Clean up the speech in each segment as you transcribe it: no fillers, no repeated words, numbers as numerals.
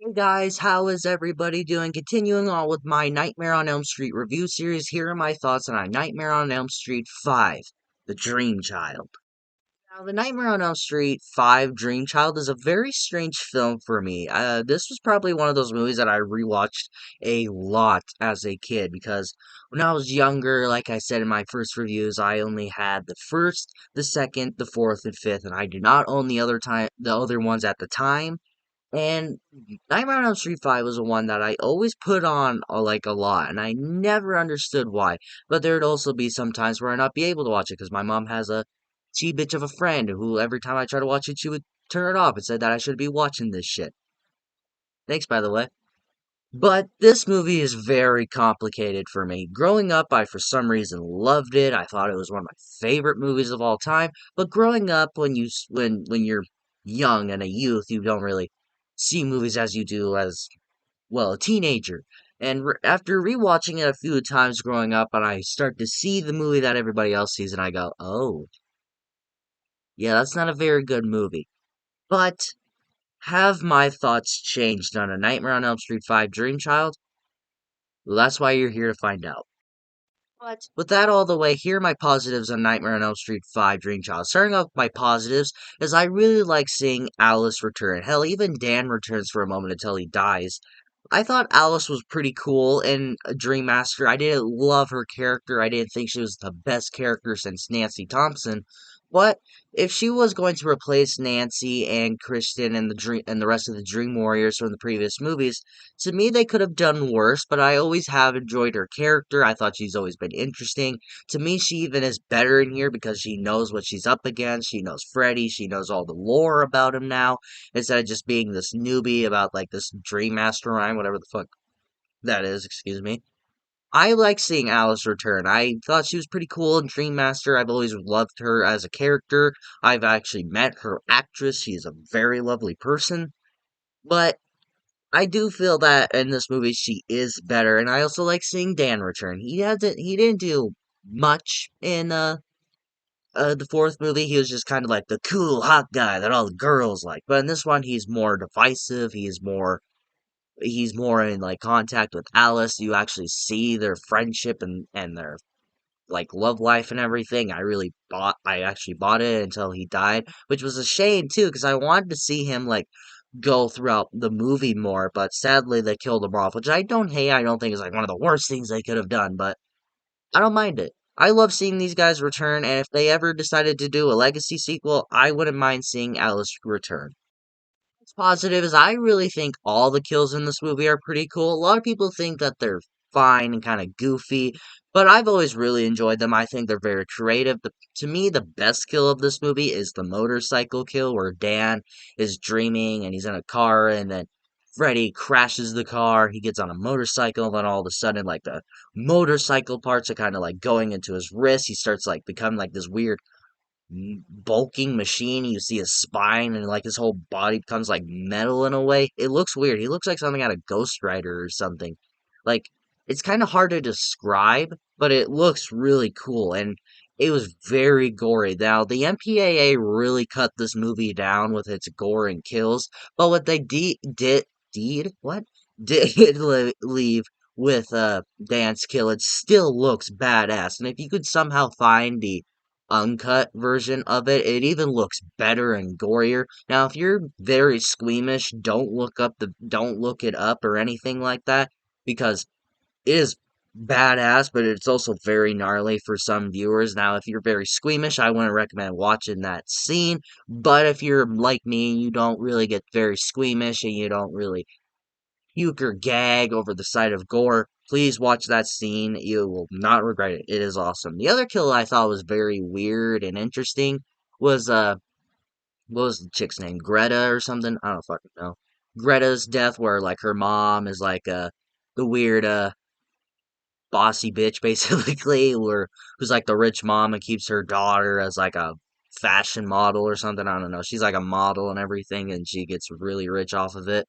Hey guys, how is everybody doing? Continuing on with my Nightmare on Elm Street review series, here are my thoughts on A Nightmare on Elm Street 5, The Dream Child. Now, The Nightmare on Elm Street 5, Dream Child is a very strange film for me. This was probably one of those movies that I rewatched a lot as a kid because when I was younger, like I said in my first reviews, I only had the first, the second, the fourth, and fifth, and I did not own the other ones at the time. And Nightmare on Elm Street 5 was the one that I always put on like a lot, and I never understood why. But there'd also be some times where I'd not be able to watch it because my mom has a she bitch of a friend who every time I try to watch it, she would turn it off and said that I should be watching this shit. Thanks, by the way. But this movie is very complicated for me. Growing up, I for some reason loved it. I thought it was one of my favorite movies of all time. But growing up, when you're young and a youth, you don't really see movies as you do as well a teenager. And after rewatching it a few times growing up, and I start to see the movie that everybody else sees, and I go, "Oh, yeah, that's not a very good movie." But have my thoughts changed on A Nightmare on Elm Street 5 Dream Child? Well, that's why you're here to find out. But with that all the way, here are my positives on Nightmare on Elm Street 5 Dream Child. Starting off with my positives is I really like seeing Alice return. Hell, even Dan returns for a moment until he dies. I thought Alice was pretty cool in Dream Master. I didn't love her character. I didn't think she was the best character since Nancy Thompson. But if she was going to replace Nancy and Kristen and the rest of the Dream Warriors from the previous movies, to me they could have done worse. But I always have enjoyed her character. I thought she's always been interesting. To me, she even is better in here because she knows what she's up against. She knows Freddy. She knows all the lore about him now instead of just being this newbie about like this Dream Mastermind, whatever the fuck that is, excuse me. I like seeing Alice return. I thought she was pretty cool in Dream Master. I've always loved her as a character. I've actually met her actress. She's a very lovely person. But I do feel that in this movie she is better, and I also like seeing Dan return. He didn't do much in the fourth movie. He was just kind of like the cool hot guy that all the girls like. But in this one he's more divisive. He's more in like contact with Alice. You actually see their friendship and their like love life and everything. I actually bought it until he died, which was a shame too, because I wanted to see him like go throughout the movie more, but sadly they killed him off, which I don't hate. I don't think is like one of the worst things they could have done, but I don't mind it. I love seeing these guys return, and if they ever decided to do a legacy sequel, I wouldn't mind seeing Alice return. What's positive is I really think all the kills in this movie are pretty cool. A lot of people think that they're fine and kind of goofy, but I've always really enjoyed them. I think they're very creative. To me, the best kill of this movie is the motorcycle kill where Dan is dreaming and he's in a car and then Freddy crashes the car. He gets on a motorcycle, and then all of a sudden, like the motorcycle parts are kind of like going into his wrist. He starts like becoming like this weird bulking machine. You see his spine and like his whole body becomes like metal in a way. It looks weird. He looks like something out of Ghost Rider or something. Like it's kind of hard to describe, but it looks really cool and it was very gory. Now the MPAA really cut this movie down with its gore and kills, but what they did what did leave with Dance Kill, it still looks badass. And if you could somehow find the uncut version of it, it even looks better and gorier. Now, if you're very squeamish, don't look it up or anything like that because it is badass, but it's also very gnarly for some viewers. Now, if you're very squeamish, I wouldn't recommend watching that scene. But if you're like me, you don't really get very squeamish and you don't really puke or gag over the sight of gore, please watch that scene. You will not regret it. It is awesome. The other kill I thought was very weird and interesting was what was the chick's name? Greta or something? I don't fucking know. Greta's death where like her mom is like the weird bossy bitch basically where who's like the rich mom and keeps her daughter as like a fashion model or something. I don't know. She's like a model and everything and she gets really rich off of it.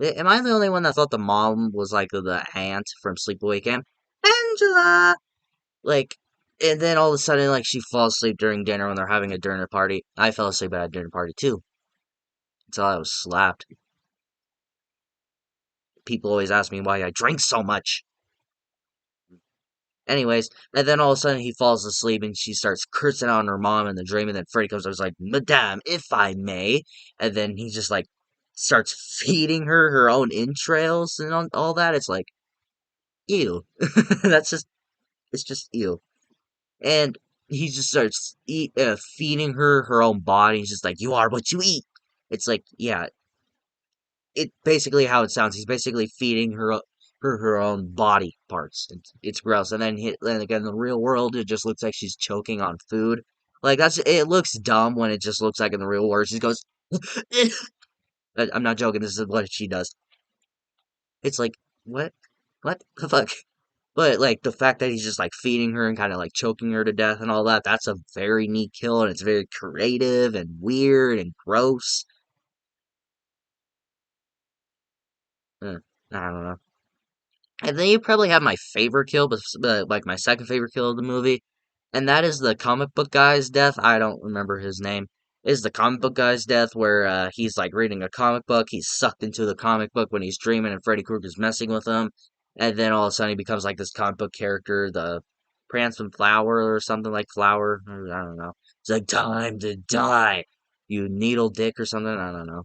Am I the only one that thought the mom was like the aunt from Sleepaway Camp? Angela! Like, and then all of a sudden, like, she falls asleep during dinner when they're having a dinner party. I fell asleep at a dinner party too, until I was slapped. people always ask me why I drink so much. Anyways, and then all of a sudden he falls asleep and she starts cursing out on her mom in the dream, and then Freddy comes over and is like, Madame, if I may. And then he just like starts feeding her own entrails and all that. It's like, ew. That's just, it's just ew. And he just starts feeding her own body. He's just like, you are what you eat. It's like, yeah, it basically how it sounds. He's basically feeding her own body parts. It's gross. And then again, in the real world, it just looks like she's choking on food. Like it looks dumb when it just looks like in the real world she goes. I'm not joking. This is what she does. It's like what the fuck. But like the fact that he's just like feeding her and kind of like choking her to death and all that, that's a very neat kill, and it's very creative and weird and gross. Uh, I don't know. And then you probably have my favorite kill, but like my second favorite kill of the movie, and that is the comic book guy's death. I don't remember his name. Is the comic book guy's death where he's like reading a comic book, he's sucked into the comic book when he's dreaming, and Freddy Krueger's messing with him, and then all of a sudden he becomes like this comic book character, the Prancing Flower or something like Flower. Or I don't know. It's like time to die, you needle dick or something. I don't know.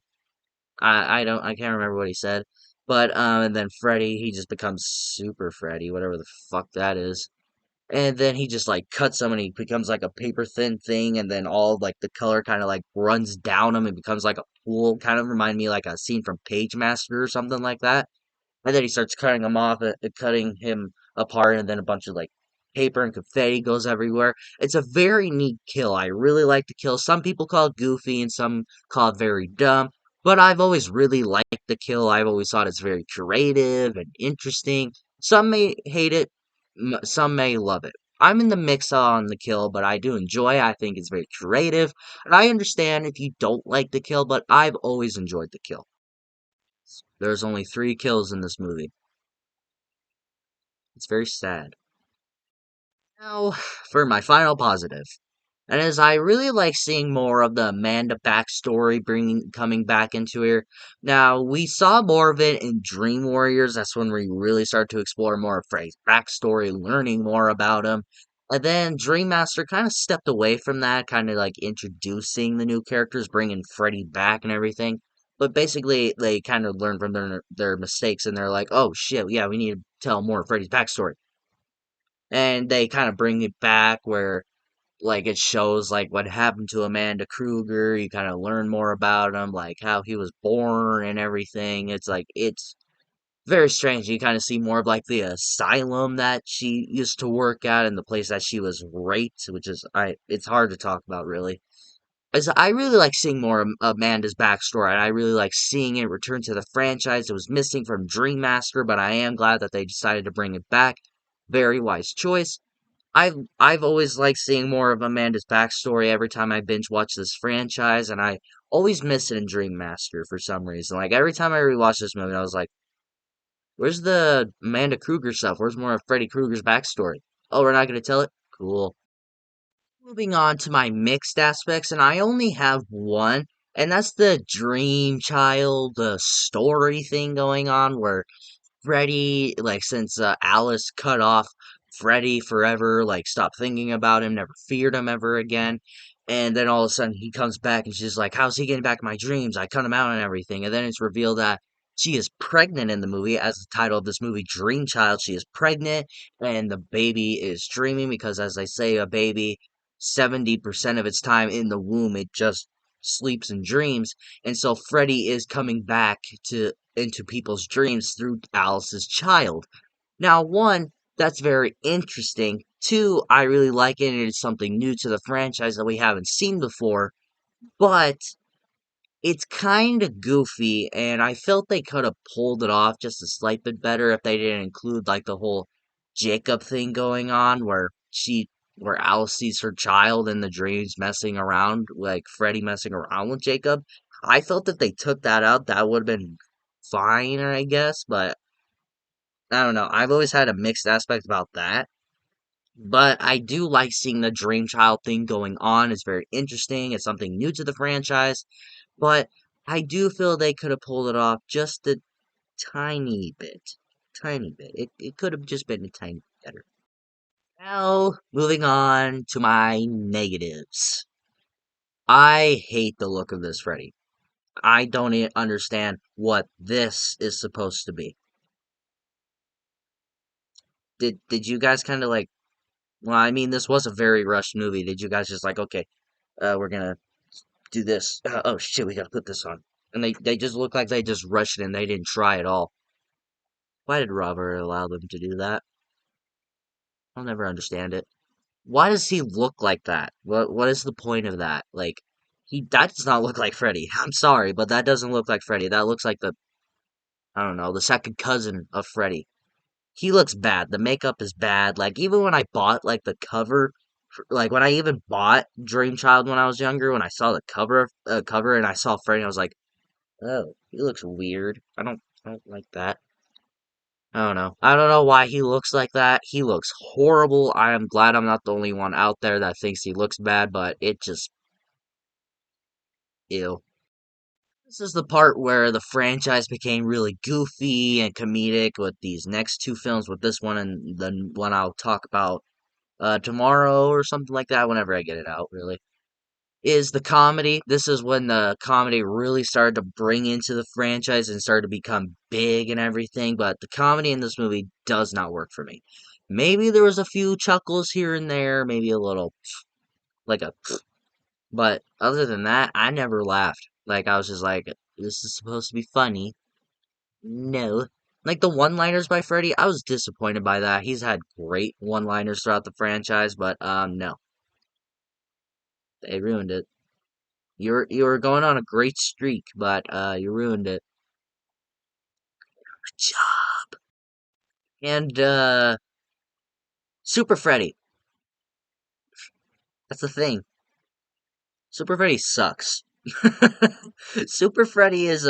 I can't remember what he said. But and then Freddy, he just becomes Super Freddy, whatever the fuck that is. And then he just like cuts him and he becomes like a paper thin thing, and then all like the color kind of like runs down him and becomes like a pool. Kind of remind me like a scene from Page Master or something like that. And then he starts cutting him off, cutting him apart, and then a bunch of like paper and confetti goes everywhere. It's a very neat kill. I really like the kill. Some people call it goofy and some call it very dumb, but I've always really liked the kill. I've always thought it's very creative and interesting. Some may hate it, some may love it. I'm in the mix on the kill, but I do enjoy it. I think it's very creative, and I understand if you don't like the kill, but I've always enjoyed the kill. There's only 3 kills in this movie. It's very sad. Now, for my final positive. And as I really like seeing more of the Amanda backstory coming back into here. Now, we saw more of it in Dream Warriors. That's when we really start to explore more of Freddy's backstory, learning more about him. And then Dream Master kind of stepped away from that, kind of like introducing the new characters, bringing Freddy back and everything. But basically, they kind of learned from their mistakes, and they're like, "Oh shit, yeah, we need to tell more of Freddy's backstory." And they kind of bring it back where like it shows like what happened to Amanda Krueger. You kind of learn more about him, like how he was born and everything. It's like it's very strange. You kind of see more of like the asylum that she used to work at and the place that she was raped, which is it's hard to talk about really. As I really like seeing more of Amanda's backstory, and I really like seeing it return to the franchise. It was missing from Dream Master, but I am glad that they decided to bring it back. Very wise choice. I've always liked seeing more of Amanda's backstory every time I binge watch this franchise, and I always miss it in Dream Master for some reason. Like every time I rewatch this movie, I was like, "Where's the Amanda Krueger stuff? Where's more of Freddy Krueger's backstory?" Oh, we're not gonna tell it. Cool. Moving on to my mixed aspects, and I only have one, and that's the Dream Child, the story thing going on where Freddy, like, since Alice cut off Freddy forever, like, stopped thinking about him, never feared him ever again. And then all of a sudden he comes back and she's like, how's he getting back in my dreams? I cut him out and everything. And then it's revealed that she is pregnant in the movie, as the title of this movie, Dream Child. She is pregnant and the baby is dreaming because, as they say, a baby, 70% of its time in the womb, it just sleeps and dreams. And so Freddy is coming back to into people's dreams through Alice's child. Now, one, that's very interesting. Two, I really like it. It is something new to the franchise that we haven't seen before, but it's kind of goofy, and I felt they could have pulled it off just a slight bit better if they didn't include like the whole Jacob thing going on where Alice sees her child in the dreams messing around, like Freddy messing around with Jacob. I felt if they took that out, that would have been fine, I guess, but I don't know. I've always had a mixed aspect about that. But I do like seeing the Dream Child thing going on. It's very interesting. It's something new to the franchise. But I do feel they could have pulled it off just a tiny bit. Tiny bit. It could have just been a tiny bit better. Now, moving on to my negatives. I hate the look of this Freddy. I don't understand what this is supposed to be. Did you guys kind of like? Well, I mean, this was a very rushed movie. Did you guys just like, okay, we're gonna do this? Oh shit, we gotta put this on, and they just look like they just rushed it and they didn't try at all. Why did Robert allow them to do that? I'll never understand it. Why does he look like that? What is the point of that? Like, that does not look like Freddy. I'm sorry, but that doesn't look like Freddy. That looks like the I don't know, the second cousin of Freddy. He looks bad. The makeup is bad. Like even when I bought like the cover, like when I even bought Dream Child when I was younger, when I saw the cover and I saw Freddy, I was like, oh, he looks weird. I don't like that. I don't know. I don't know why he looks like that. He looks horrible. I am glad I'm not the only one out there that thinks he looks bad, but it just ew. This is the part where the franchise became really goofy and comedic with these next two films, with this one and the one I'll talk about tomorrow or something like that, whenever I get it out, really, is the comedy. This is when the comedy really started to bring into the franchise and started to become big and everything, but the comedy in this movie does not work for me. Maybe there was a few chuckles here and there, maybe a little, like a, but other than that, I never laughed. Like, I was just like, this is supposed to be funny. No. Like, the one-liners by Freddy, I was disappointed by that. He's had great one-liners throughout the franchise, but, no. They ruined it. You were going on a great streak, but you ruined it. Good job. And Super Freddy. That's the thing. Super Freddy sucks. Super Freddy is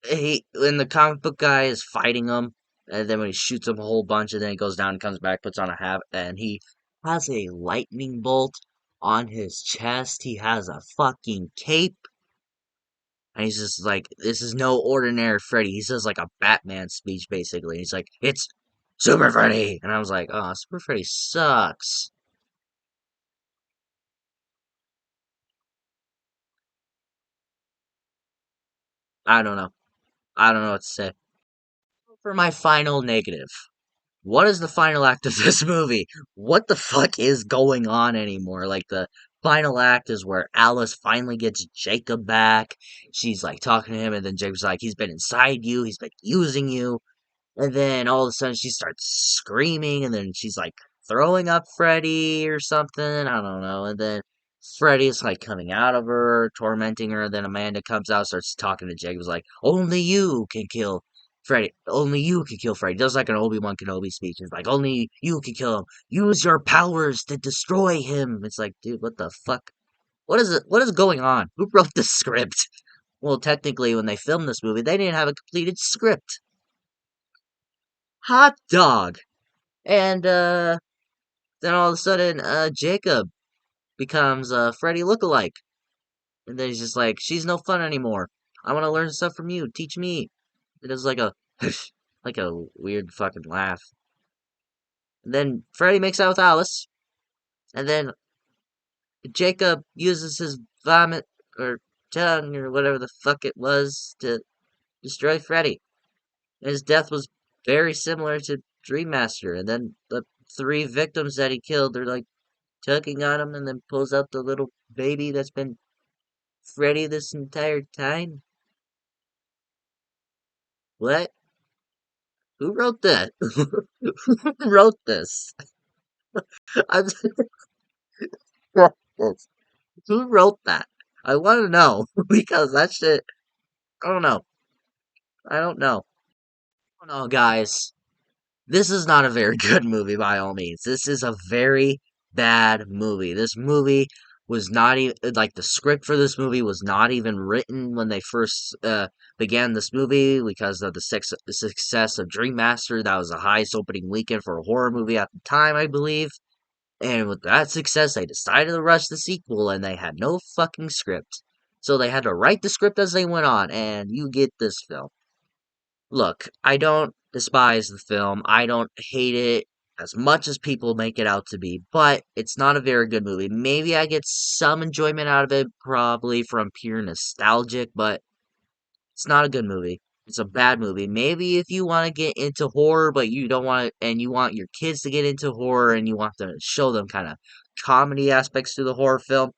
he when the comic book guy is fighting him, and then when he shoots him a whole bunch, and then he goes down and comes back, puts on a hat, and he has a lightning bolt on his chest. He has a fucking cape. And he's just like, this is no ordinary Freddy. He says like a Batman speech, basically. He's like, it's Super Freddy! And I was like, oh, Super Freddy sucks. I don't know. I don't know what to say. For my final negative, what is the final act of this movie? What the fuck is going on anymore? Like, the final act is where Alice finally gets Jacob back. She's like talking to him, and then Jacob's like, he's been inside you, he's been using you. And then all of a sudden she starts screaming, and then she's like throwing up Freddy or something. I don't know. And then Freddy's like coming out of her, tormenting her. And then Amanda comes out, starts talking to Jacob's like, only you can kill Freddy. Only you can kill Freddy. Does like an Obi-Wan Kenobi speech. It's like, only you can kill him. Use your powers to destroy him. It's like, dude, what the fuck? What is it? What is going on? Who wrote this script? Well, technically, when they filmed this movie, they didn't have a completed script. Hot dog. And then all of a sudden, Jacob becomes Freddy lookalike, and then he's just like, "She's no fun anymore. I want to learn stuff from you. Teach me." It does like a like a weird fucking laugh. And then Freddy makes out with Alice, and then Jacob uses his vomit or tongue or whatever the fuck it was to destroy Freddy. And his death was very similar to Dream Master. And then the three victims that he killed are like tugging on him, and then pulls out the little baby that's been Freddy this entire time. What? Who wrote that? Who wrote this? I'm Who wrote that? I want to know because that shit. I don't know. I don't know. I don't know, guys. This is not a very good movie by all means. This is a very bad movie. This movie was not even like the script for this movie was not even written when they first began this movie because of the success of Dream Master. That was the highest opening weekend for a horror movie at the time, I believe. And with that success, they decided to rush the sequel, and they had no fucking script. So they had to write the script as they went on, and you get this film. Look, I don't despise the film. I don't hate it as much as people make it out to be, but it's not a very good movie. Maybe I get some enjoyment out of it, probably from pure nostalgic, but it's not a good movie. It's a bad movie. Maybe if you want to get into horror, but you don't want to, and you want your kids to get into horror, and you want to show them kind of comedy aspects to the horror film,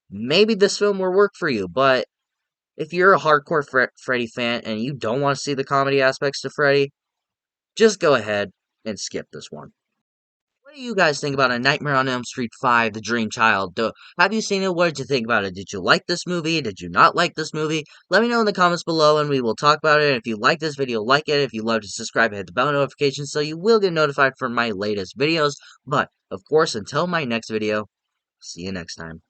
maybe this film will work for you. But if you're a hardcore Freddy fan and you don't want to see the comedy aspects to Freddy, just go ahead and skip this one. What do you guys think about A Nightmare on Elm Street 5, The Dream Child? Have you seen it? What did you think about it? Did you like this movie? Did you not like this movie? Let me know in the comments below and we will talk about it. If you like this video, like it. If you love to subscribe and hit the bell notification so you will get notified for my latest videos. But, of course, until my next video, see you next time.